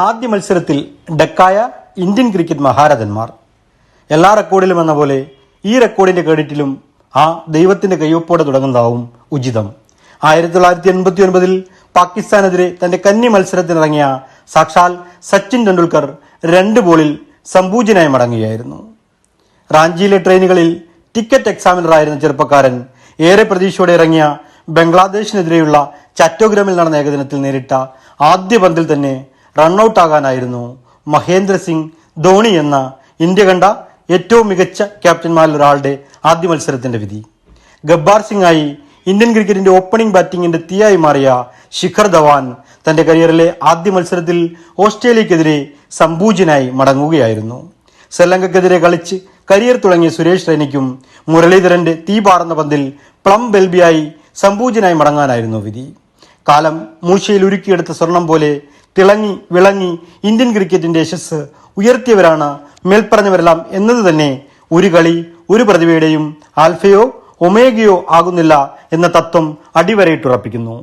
ആദ്യ മത്സരത്തിൽ ഡക്കായ Indian cricket മഹാരഥന്മാർ. എല്ലാ റെക്കോർഡിലും എന്ന പോലെ ഈ റെക്കോർഡിന്റെ ക്രെഡിറ്റിലും ആ ദൈവത്തിന്റെ കയ്യൊപ്പോടെ തുടങ്ങുന്നതാവും ഉചിതം. 1989 പാകിസ്ഥാനെതിരെ തന്റെ കന്നി മത്സരത്തിനിറങ്ങിയ സാക്ഷാൽ സച്ചിൻ ടെണ്ടുൽക്കർ 2 ബോളിൽ സംപൂജ്യനായി മടങ്ങുകയായിരുന്നു. റാഞ്ചിയിലെ ട്രെയിനുകളിൽ ടിക്കറ്റ് എക്സാമിനറായിരുന്ന ചെറുപ്പക്കാരൻ ഏറെ പ്രതീക്ഷയോടെ ഇറങ്ങിയ ബംഗ്ലാദേശിനെതിരെയുള്ള ചറ്റോഗ്രാമിൽ നടന്ന ഏകദിനത്തിൽ നേരിട്ട ആദ്യ പന്തിൽ തന്നെ റണ്ണൌട്ട് ആകാനായിരുന്നു മഹേന്ദ്ര സിംഗ് ധോണി എന്ന ഇന്ത്യ കണ്ട ഏറ്റവും മികച്ച ക്യാപ്റ്റന്മാരിൽ ഒരാളുടെ ആദ്യ മത്സരത്തിന്റെ വിധി. ഗബ്ബാർ സിംഗ് ആയി ഇന്ത്യൻ ക്രിക്കറ്റിന്റെ ഓപ്പണിംഗ് ബാറ്റിംഗിന്റെ തീയായി മാറിയ ശിഖർ ധവാൻ തന്റെ കരിയറിലെ ആദ്യ മത്സരത്തിൽ ഓസ്ട്രേലിയക്കെതിരെ സംപൂജ്യനായി മടങ്ങുകയായിരുന്നു. ശ്രീലങ്കക്കെതിരെ കളിച്ച് കരിയർ തുടങ്ങിയ സുരേഷ് റെയ്നയ്ക്കും മുരളീധരന്റെ തീ പാറുന്ന പന്തിൽ പ്ലം ബെൽബിയായി സംപൂജ്യനായി മടങ്ങാനായിരുന്നു വിധി. കാലം മൂശയിൽ ഉരുക്കിയെടുത്ത സ്വർണം പോലെ തിളങ്ങി വിളങ്ങി ഇന്ത്യൻ ക്രിക്കറ്റിന്റെ യശസ് ഉയർത്തിയവരാണ് മേൽപ്പറഞ്ഞവരെല്ലാം എന്നത് തന്നെ ഒരു കളി ഒരു പ്രതിഭയുടെയും ആൽഫയോ ഒമേഗയോ ആകുന്നില്ല എന്ന തത്വം അടിവരയിട്ടുറപ്പിക്കുന്നു.